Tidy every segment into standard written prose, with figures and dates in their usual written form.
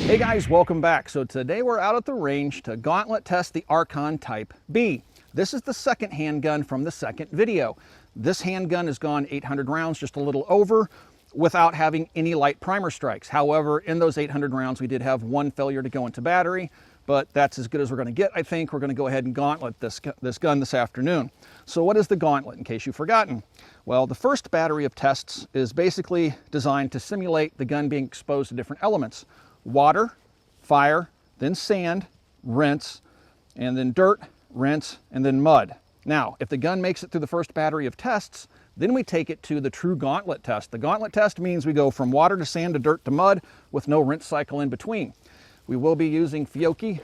Hey guys, welcome back. So today we're out at the range to Gauntlet test the Archon Type B. This is the second handgun from the second video. This handgun has gone 800 rounds, just a little over, without having any light primer strikes. However, in those 800 rounds, we did have one failure to go into battery, but that's as good as we're going to get, I think. We're going to go ahead and Gauntlet this gun this afternoon. So what is the Gauntlet, in case you've forgotten? Well, the first battery of tests is basically designed to simulate the gun being exposed to different elements. Water, fire, then sand, rinse, and then dirt, rinse, and then mud. Now, if the gun makes it through the first battery of tests, then we take it to the true Gauntlet test. The Gauntlet test means we go from water to sand to dirt to mud with no rinse cycle in between. We will be using Fiocchi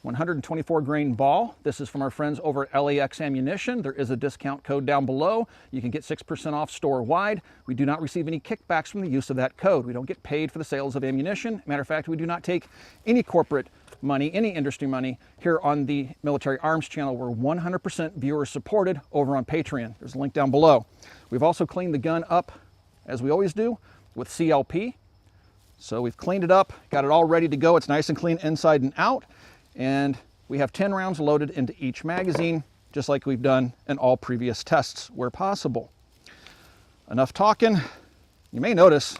124 grain ball. This is from our friends over at LAX Ammunition. There is a discount code down below. You can get 6% off store-wide. We do not receive any kickbacks from the use of that code. We don't get paid for the sales of ammunition. Matter of fact, we do not take any corporate money, any industry money here on the Military Arms channel. We're 100% viewer supported over on Patreon. There's a link down below. We've also cleaned the gun up, as we always do, with CLP. So we've cleaned it up, got it all ready to go. It's nice and clean inside and out. And we have 10 rounds loaded into each magazine, just like we've done in all previous tests where possible. Enough talking. You may notice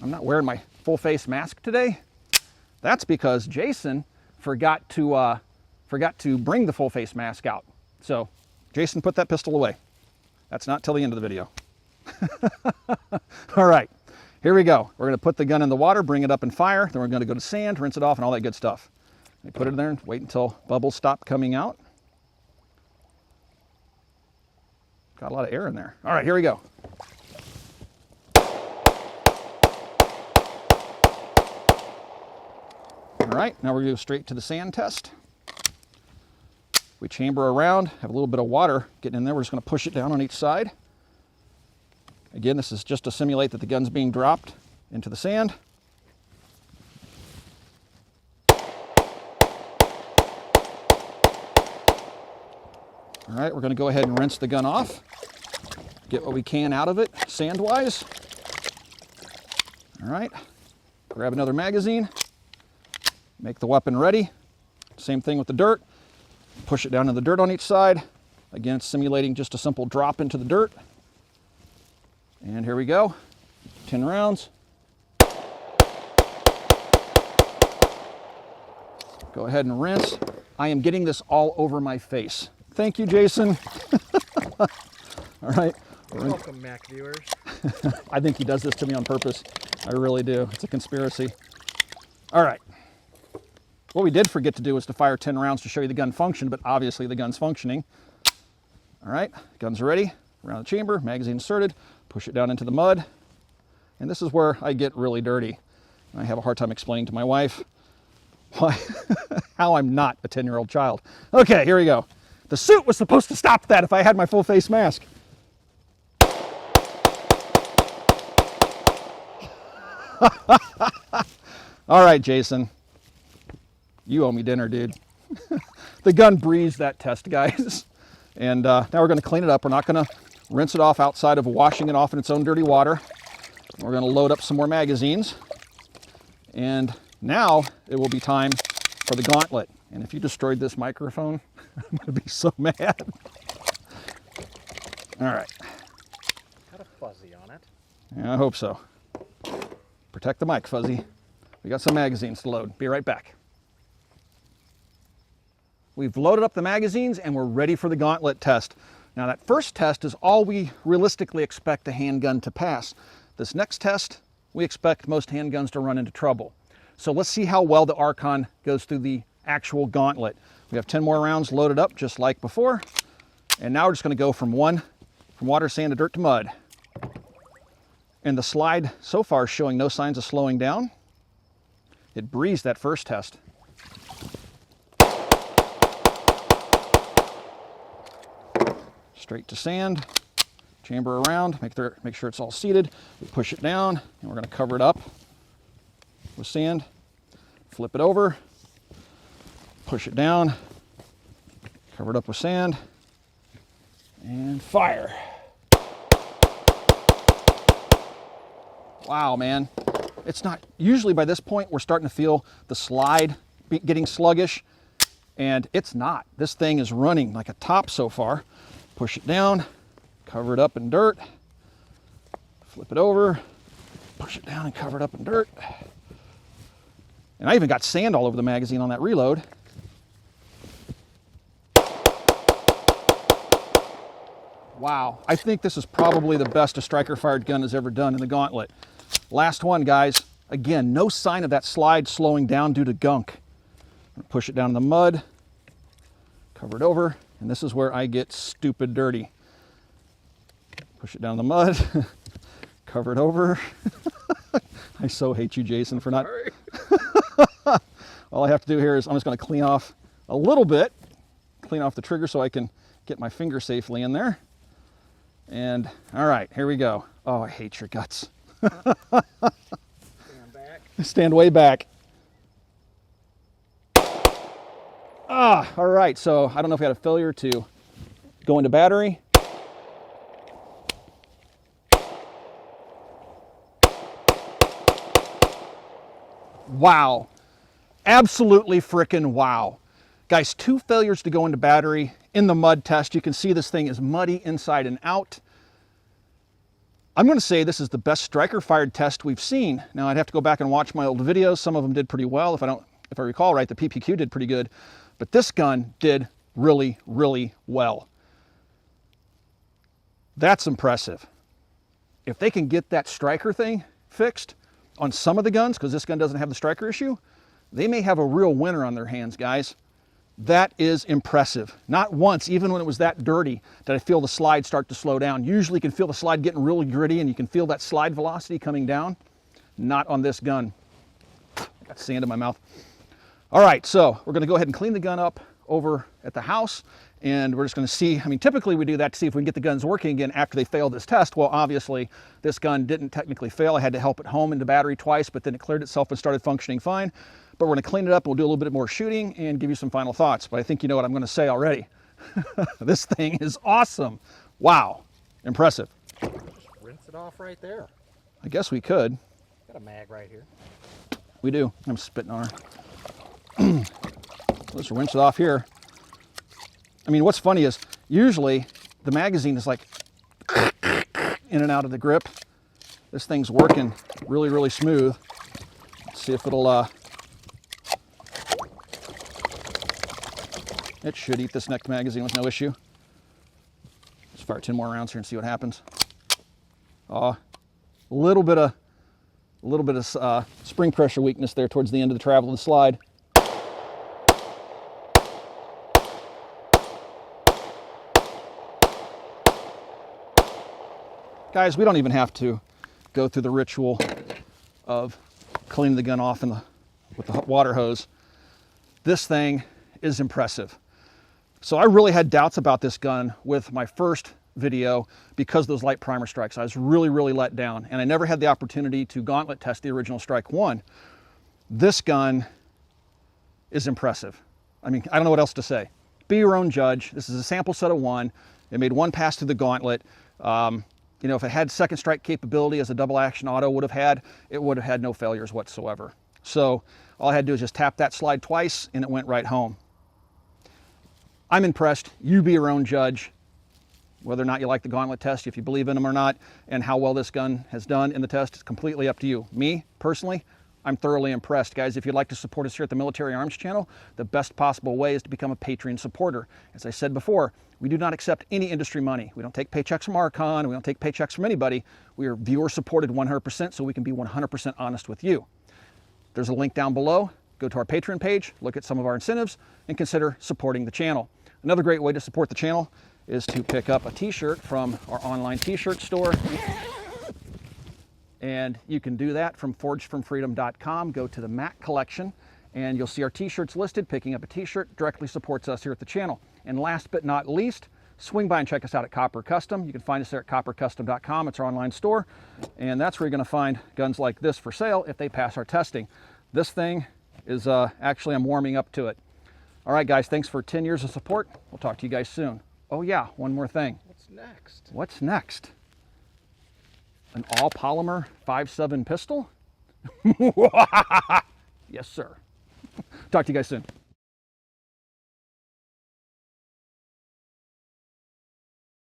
I'm not wearing my full face mask today. That's because Jason forgot to bring the full face mask out. So Jason, put that pistol away. That's not till the end of the video. All right, here we go. We're going to put the gun in the water, bring it up and fire. Then we're going to go to sand, rinse it off, and all that good stuff. We put it in there and wait until bubbles stop coming out. Got a lot of air in there. All right, here we go. All right, now we're going to go straight to the sand test. We chamber around, have a little bit of water getting in there. We're just going to push it down on each side. Again, this is just to simulate that the gun's being dropped into the sand. All right, we're going to go ahead and rinse the gun off, get what we can out of it sand-wise. All right, grab another magazine, make the weapon ready. Same thing with the dirt. Push it down in the dirt on each side. Again, it's simulating just a simple drop into the dirt. And here we go, 10 rounds. Go ahead and rinse. I am getting this all over my face. Thank you, Jason. All right. You're welcome, Mac viewers. I think he does this to me on purpose. I really do. It's a conspiracy. All right. What we did forget to do was to fire 10 rounds to show you the gun function, but obviously the gun's functioning. All right, guns ready. Around the chamber, magazine inserted, push it down into the mud. And this is where I get really dirty. I have a hard time explaining to my wife why, how I'm not a 10-year-old child. Okay, here we go. The suit was supposed to stop that if I had my full face mask. All right, Jason. You owe me dinner, dude. The gun breezed that test, guys. And now we're going to clean it up. We're not going to rinse it off outside of washing it off in its own dirty water. We're going to load up some more magazines. And now it will be time for the Gauntlet. And if you destroyed this microphone, I'm going to be so mad. All right. Got a fuzzy on it. Yeah, I hope so. Protect the mic, Fuzzy. We got some magazines to load. Be right back. We've loaded up the magazines and we're ready for the Gauntlet test. Now that first test is all we realistically expect a handgun to pass. This next test, we expect most handguns to run into trouble. So let's see how well the Archon goes through the actual Gauntlet. We have 10 more rounds loaded up just like before. And now we're just going to go from water, sand to dirt to mud. And the slide so far is showing no signs of slowing down. It breezed that first test. Straight to sand, chamber around, make sure it's all seated. We push it down, and we're going to cover it up with sand. Flip it over, push it down, cover it up with sand, and fire. Wow, man. It's not, usually by this point, we're starting to feel the slide getting sluggish, and it's not. This thing is running like a top so far. Push it down, cover it up in dirt, flip it over, push it down and cover it up in dirt. And I even got sand all over the magazine on that reload. Wow, I think this is probably the best a striker fired gun has ever done in the Gauntlet. Last one, guys. Again, no sign of that slide slowing down due to gunk. Push it down in the mud, cover it over, and this is where I get stupid dirty. Push it down in the mud, cover it over. I so hate you, Jason, for not... All I have to do here is I'm just going to clean off a little bit, clean off the trigger so I can get my finger safely in there. And all right, here we go. Oh, I hate your guts. Stand back. Stand way back. Ah, all right, so I don't know if we had a failure to go into battery. Wow. Absolutely frickin' wow. Guys, 2 failures to go into battery in the mud test. You can see this thing is muddy inside and out. I'm going to say this is the best striker fired test we've seen. Now, I'd have to go back and watch my old videos. Some of them did pretty well. If I recall right, the PPQ did pretty good. But this gun did really, really well. That's impressive. If they can get that striker thing fixed on some of the guns, because this gun doesn't have the striker issue, they may have a real winner on their hands, guys. That is impressive. Not once, even when it was that dirty, did I feel the slide start to slow down. Usually you can feel the slide getting really gritty and you can feel that slide velocity coming down. Not on this gun. I got sand in my mouth. All right, so we're going to go ahead and clean the gun up over at the house, and we're just going to see, I mean, typically we do that to see if we can get the guns working again after they failed this test. Well, obviously, this gun didn't technically fail. I had to help it home into battery twice, but then it cleared itself and started functioning fine. But we're going to clean it up, and we'll do a little bit more shooting and give you some final thoughts. But I think you know what I'm going to say already. This thing is awesome. Wow. Impressive. Just rinse it off right there. I guess we could. Got a mag right here. We do. I'm spitting on her. Let's rinse it off here. I mean, what's funny is usually the magazine is like in and out of the grip. This thing's working really, really smooth. Let's see if it'll, it should eat this next magazine with no issue. Let's fire 10 more rounds here and see what happens. A little bit of spring pressure weakness there towards the end of the travel of the slide. Guys, we don't even have to go through the ritual of cleaning the gun off with the water hose. This thing is impressive. So I really had doubts about this gun with my first video because of those light primer strikes. I was really, really let down, and I never had the opportunity to Gauntlet test the original Strike 1. This gun is impressive. I mean, I don't know what else to say. Be your own judge. This is a sample set of 1. It made 1 pass through the Gauntlet. You know, if it had second strike capability as a double action auto would have had, it would have had no failures whatsoever. So all I had to do is just tap that slide twice and it went right home. I'm impressed. You be your own judge, whether or not you like the Gauntlet test, if you believe in them or not, and how well this gun has done in the test is completely up to you. Me, personally, I'm thoroughly impressed. Guys, if you'd like to support us here at the Military Arms Channel, the best possible way is to become a Patreon supporter. As I said before, we do not accept any industry money. We don't take paychecks from Archon. We don't take paychecks from anybody. We are viewer supported 100%, so we can be 100% honest with you. There's a link down below. Go to our Patreon page, look at some of our incentives, and consider supporting the channel. Another great way to support the channel is to pick up a t-shirt from our online t-shirt store. And you can do that from forgedfromfreedom.com. Go to the Mac collection and you'll see our t-shirts listed. Picking up a t-shirt directly supports us here at the channel. And last but not least, swing by and check us out at Copper Custom. You can find us there at coppercustom.com. It's our online store. And that's where you're going to find guns like this for sale if they pass our testing. This thing is actually, I'm warming up to it. All right, guys, thanks for 10 years of support. We'll talk to you guys soon. Oh yeah, one more thing. What's next? What's next? An all-polymer 5.7 pistol? Yes, sir. Talk to you guys soon.